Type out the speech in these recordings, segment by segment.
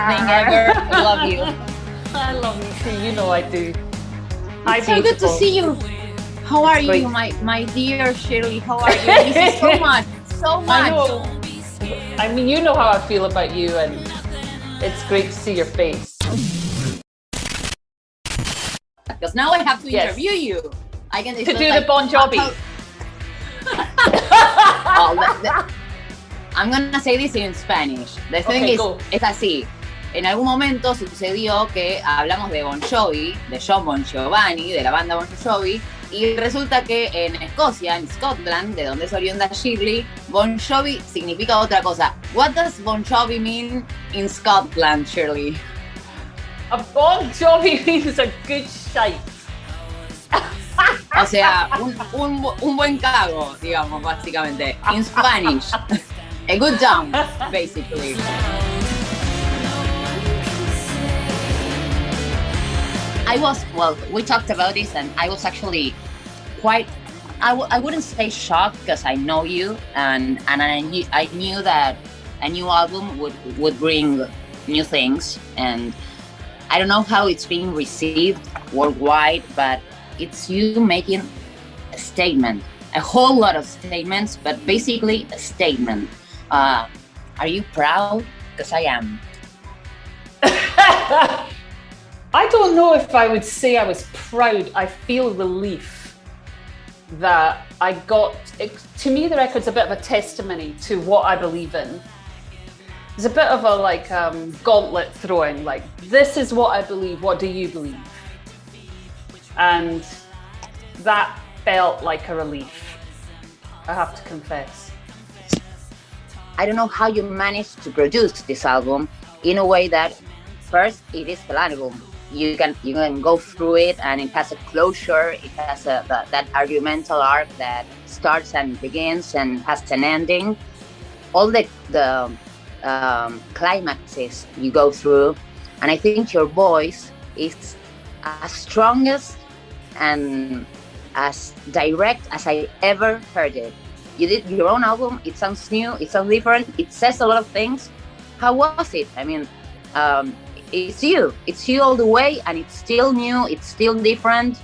thing ever. I love you. I love you too. You know I do. Hi, It's so good to see you. How are you, my dear Shirley? How are you? I miss you so much, so much. I know. I mean, you know how I feel about you, and it's great to see your face. Because now I have to interview you. I can to do the Bon Jovi. I'm gonna say this in Spanish. The thing es así. En algún momento sucedió que hablamos de Bon Jovi, de John Bon Giovanni, de la banda Bon Jovi, y resulta que en Escocia, en Scotland, de donde es oriunda Shirley, Bon Jovi significa otra cosa. What does Bon Jovi mean in Scotland, Shirley? A Bon Jovi means a good shite. O sea, un buen cago, digamos, básicamente. In Spanish. A good dump, basically. We talked about this, and I was actually quite, I wouldn't say shocked, because I know you, and I knew that a new album would bring new things, and I don't know how it's being received worldwide, but it's you making a statement, a whole lot of statements, but basically a statement. Are you proud? Because I am. I don't know if I would say I was proud. I feel relief that I got it. To me, the record's a bit of a testimony to what I believe in. It's a bit of a gauntlet throwing, like, this is what I believe, what do you believe? And that felt like a relief, I have to confess. I don't know how you managed to produce this album in a way that, first, it is an album. You can go through it, and it has a closure. It has that argumental arc that starts and begins and has an ending. All the climaxes you go through, and I think your voice is as strongest and as direct as I ever heard it. You did your own album. It sounds new. It sounds different. It says a lot of things. How was it? I mean, it's you all the way, and it's still new, it's still different.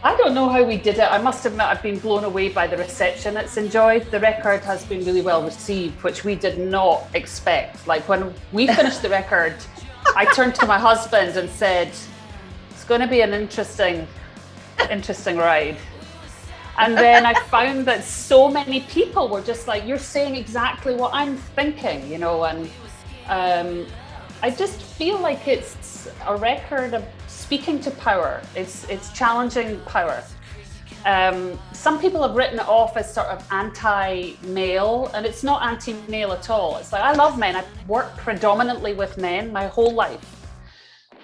I don't know how we did it. I must admit, I've been blown away by the reception it's enjoyed. The record has been really well received, which we did not expect. Like, when we finished the record, I turned to my husband and said, it's going to be an interesting ride. And then I found that so many people were just like, you're saying exactly what I'm thinking, and I just feel like it's a record of speaking to power. It's challenging power. Some people have written it off as sort of anti-male, and it's not anti-male at all. It's like, I love men. I've worked predominantly with men my whole life.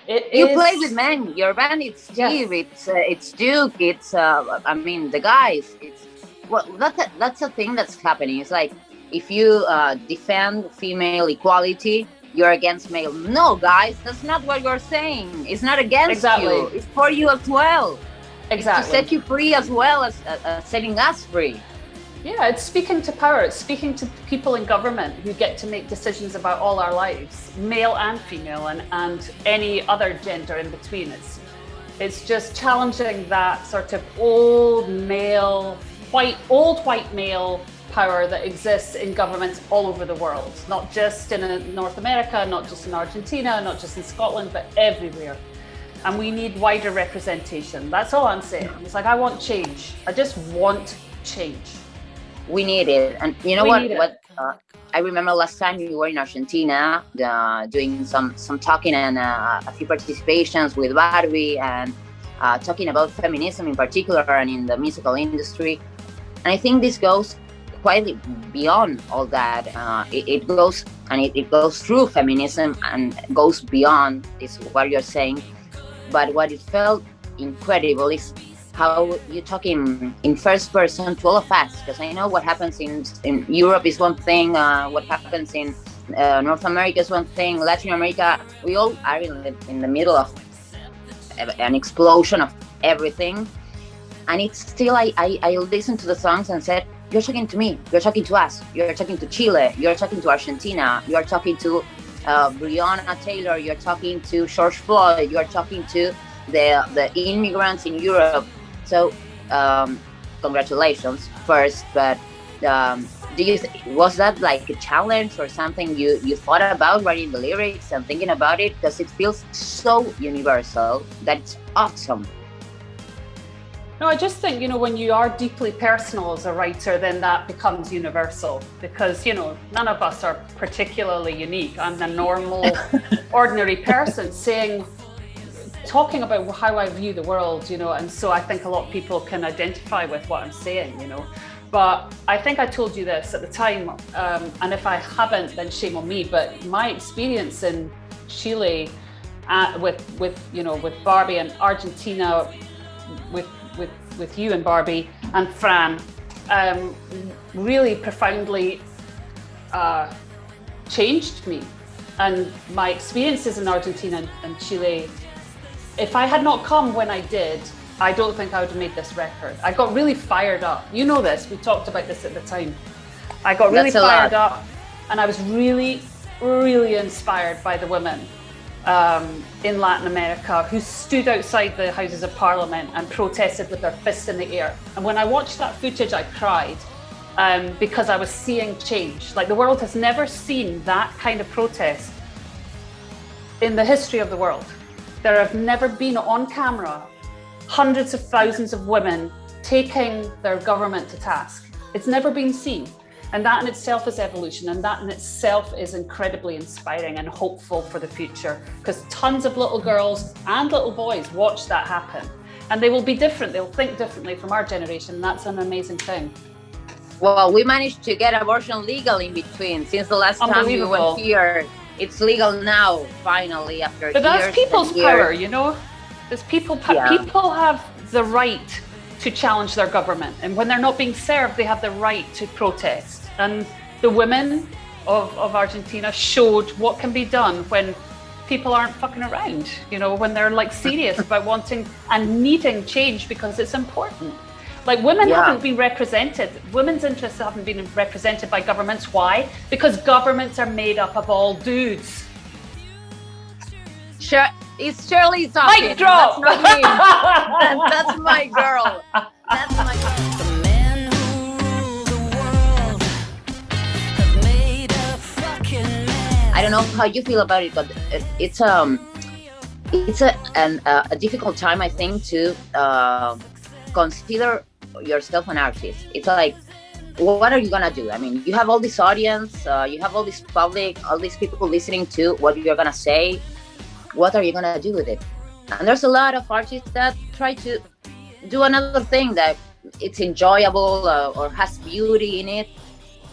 You play with men. Your band, it's Steve, it's Duke, it's the guys. That's a thing that's happening. It's like, if you defend female equality, you're against male. No, guys, that's not what you're saying. It's not against you. It's for you as well. Exactly. It's to set you free as well as setting us free. Yeah, it's speaking to power. It's speaking to people in government who get to make decisions about all our lives, male and female, and any other gender in between. It's just challenging that sort of old white male power that exists in governments all over the world, not just in North America, not just in Argentina, not just in Scotland, but everywhere. And we need wider representation. That's all I'm saying. It's like, I want change. I just want change. We need it. And you know what? I remember last time you were in Argentina doing some talking and a few participations with Barbie, and talking about feminism in particular and in the musical industry. And I think this goes quite beyond all that. It goes through feminism and goes beyond, is what you're saying. But what it felt incredible is how you talk in first person to all of us, because I know what happens in Europe is one thing, what happens in North America is one thing, Latin America, we all are in the middle of an explosion of everything. And it's still, I listened to the songs and said, you're talking to me, you're talking to us, you're talking to Chile, you're talking to Argentina, you're talking to Breonna Taylor, you're talking to George Floyd, you're talking to the immigrants in Europe. So congratulations first, but was that like a challenge or something you thought about writing the lyrics and thinking about it? Because it feels so universal that it's awesome. No, I just think, when you are deeply personal as a writer, then that becomes universal, because, none of us are particularly unique. I'm a normal, ordinary person talking about how I view the world, and so I think a lot of people can identify with what I'm saying, But I think I told you this at the time, and if I haven't, then shame on me, but my experience in Chile with Barbie, and Argentina with you and Barbie and Fran, really profoundly changed me. And my experiences in Argentina and Chile, if I had not come when I did, I don't think I would have made this record. I got really fired up. You know this, we talked about this at the time. I got really fired up, and I was really, really inspired by the women in Latin America who stood outside the Houses of Parliament and protested with their fists in the air. And when I watched that footage, I cried because I was seeing change. Like, the world has never seen that kind of protest in the history of the world. There have never been on camera hundreds of thousands of women taking their government to task. It's never been seen. And that in itself is evolution, and that in itself is incredibly inspiring and hopeful for the future, because tons of little girls and little boys watch that happen, and they will be different. They'll think differently from our generation. That's an amazing thing. Well, we managed to get abortion legal in between. Since the last time we went here, it's legal now, finally, after years. But that's people's power, There's people have the right to challenge their government, and when they're not being served, they have the right to protest. And the women of Argentina showed what can be done when people aren't fucking around, when they're like serious about wanting and needing change, because it's important. Like, women haven't been represented. Women's interests haven't been represented by governments. Why? Because governments are made up of all dudes. It's Shirley talking. Mic drop. That's not me. That's my girl. That's my girl. The men who rule the world have made a fucking man. I don't know how you feel about it, but it's a difficult time, I think, to consider yourself an artist. It's like, what are you gonna do? I mean, you have all this audience, you have all this public, all these people listening to what you're gonna say. What are you gonna do with it? And there's a lot of artists that try to do another thing that it's enjoyable or has beauty in it,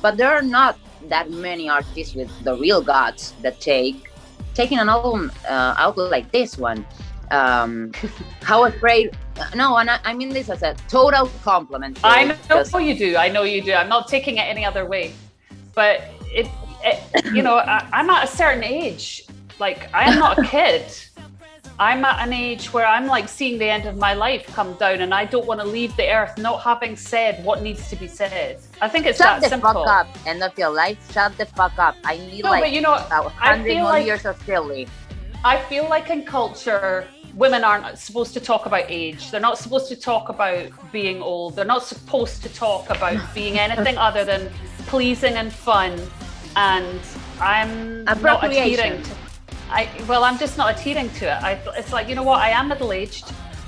but there are not that many artists with the real guts that taking an album out like this one. How afraid? No, and I mean this as a total compliment. I know you do. I'm not taking it any other way, but I'm at a certain age. Like, I am not a kid. I'm at an age where I'm like seeing the end of my life come down, and I don't want to leave the earth not having said what needs to be said. I think it's that simple. Shut the fuck up. End of your life. Shut the fuck up. I need 100 more years of Shirley. I feel like in culture, women aren't supposed to talk about age. They're not supposed to talk about being old. They're not supposed to talk about being anything other than pleasing and fun. And I'm not adhering to I'm just not adhering to it. It's like, you know what? I am middle-aged.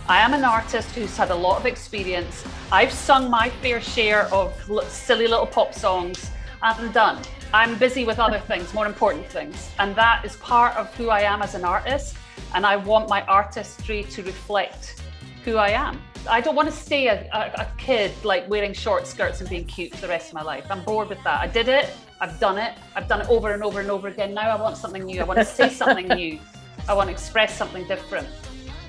I am an artist who's had a lot of experience. I've sung my fair share of silly little pop songs. I'm done. I'm busy with other things, more important things. And that is part of who I am as an artist. And I want my artistry to reflect who I am. I don't want to stay a kid, like wearing short skirts and being cute for the rest of my life. I'm bored with that. I did it. I've done it over and over and over again. Now I want something new. I want to say something new. I want to express something different.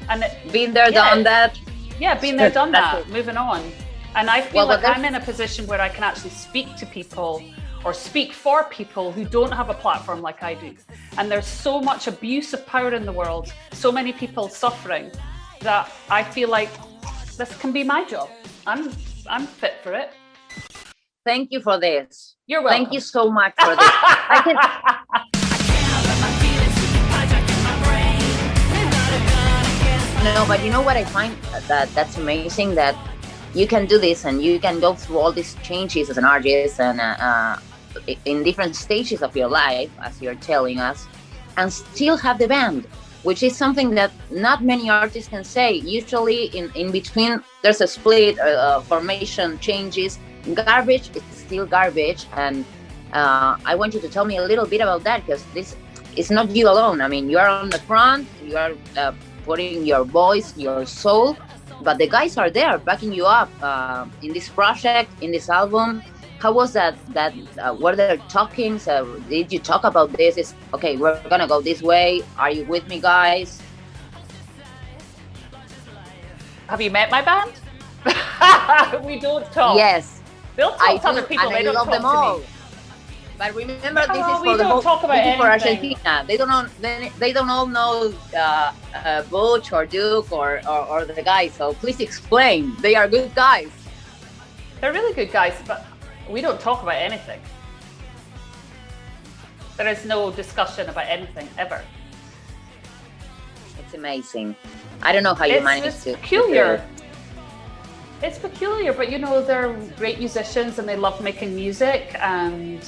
And been there, done that. Yeah, been there, done that. Moving on. And I feel like I'm in a position where I can actually speak to people or speak for people who don't have a platform like I do. And there's so much abuse of power in the world, so many people suffering, that I feel like this can be my job. I'm fit for it. Thank you for this. You're welcome. Thank you so much for this. I can't let my No, but you know what I find that's amazing, that you can do this and you can go through all these changes as an artist and in different stages of your life, as you're telling us, and still have the band, which is something that not many artists can say. Usually in between, there's a split, formation changes. Garbage is still garbage. And I want you to tell me a little bit about that, because this is not you alone. I mean, you are on the front, you are putting your voice, your soul, but the guys are there backing you up in this project, in this album. How was that? Were there talkings? Did you talk about this? Is okay, we're gonna go this way. Are you with me, guys? Have you met my band? We don't talk. Yes, They'll talk to other people. and They I don't love talk them to all. me. But remember, No, this is we for the don't whole, talk about this is for anything. Argentina. They don't all know Butch or Duke or the guys. So please explain. They are good guys. They're really good guys, but we don't talk about anything. There is no discussion about anything ever. It's amazing. I don't know how you managed It's to. peculiar. It's peculiar, but you know, they're great musicians and they love making music, and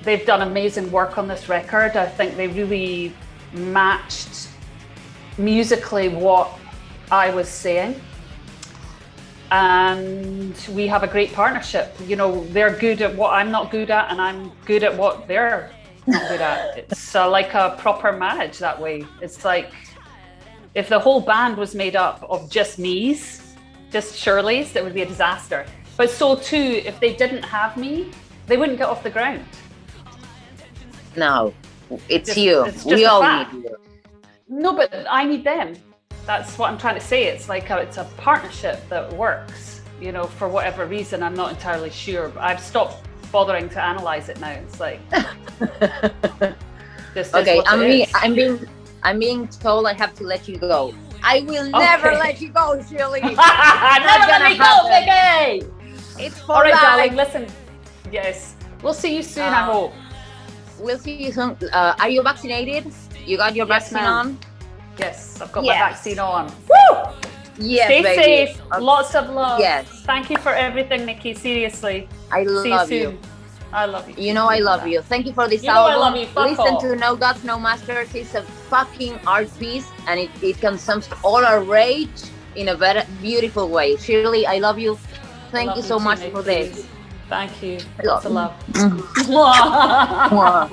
they've done amazing work on this record. I think they really matched musically what I was saying. And we have a great partnership. You know, they're good at what I'm not good at, and I'm good at what they're not good at. It's like a proper marriage that way. It's like if the whole band was made up of just me's, just Shirley's, that would be a disaster. But so too, if they didn't have me, they wouldn't get off the ground. No, it's you. It's just We a all fact. need you. No, but I need them. That's what I'm trying to say. It's like it's a partnership that works, you know, for whatever reason. I'm not entirely sure, but I've stopped bothering to analyze it now. It's like, this is Okay, what it is. I'm being told I have to let you go. I will never let you go, Shirley. Never let me go, Mikki! It's for All right, life. darling, listen. Yes, we'll see you soon, I hope. We'll see you soon. Are you vaccinated? You got your Yes, vaccine ma'am. on? Yes, I've got Yes. my vaccine on. Woo! Yes, Stay baby. safe. Okay. Lots of love. Yes. Thank you for everything, Mikki. Seriously. I See love you you. soon. I love you. You know I love you. Thank you for this You know I album. love you. Fuck Listen off. to No Gods, No Masters. It's a fucking art piece, and it consumes all our rage in a very beautiful way. Shirley, I love you. Thank Love you so too, much Mikki. for this. Thank you. I love Lots of love. Mwah.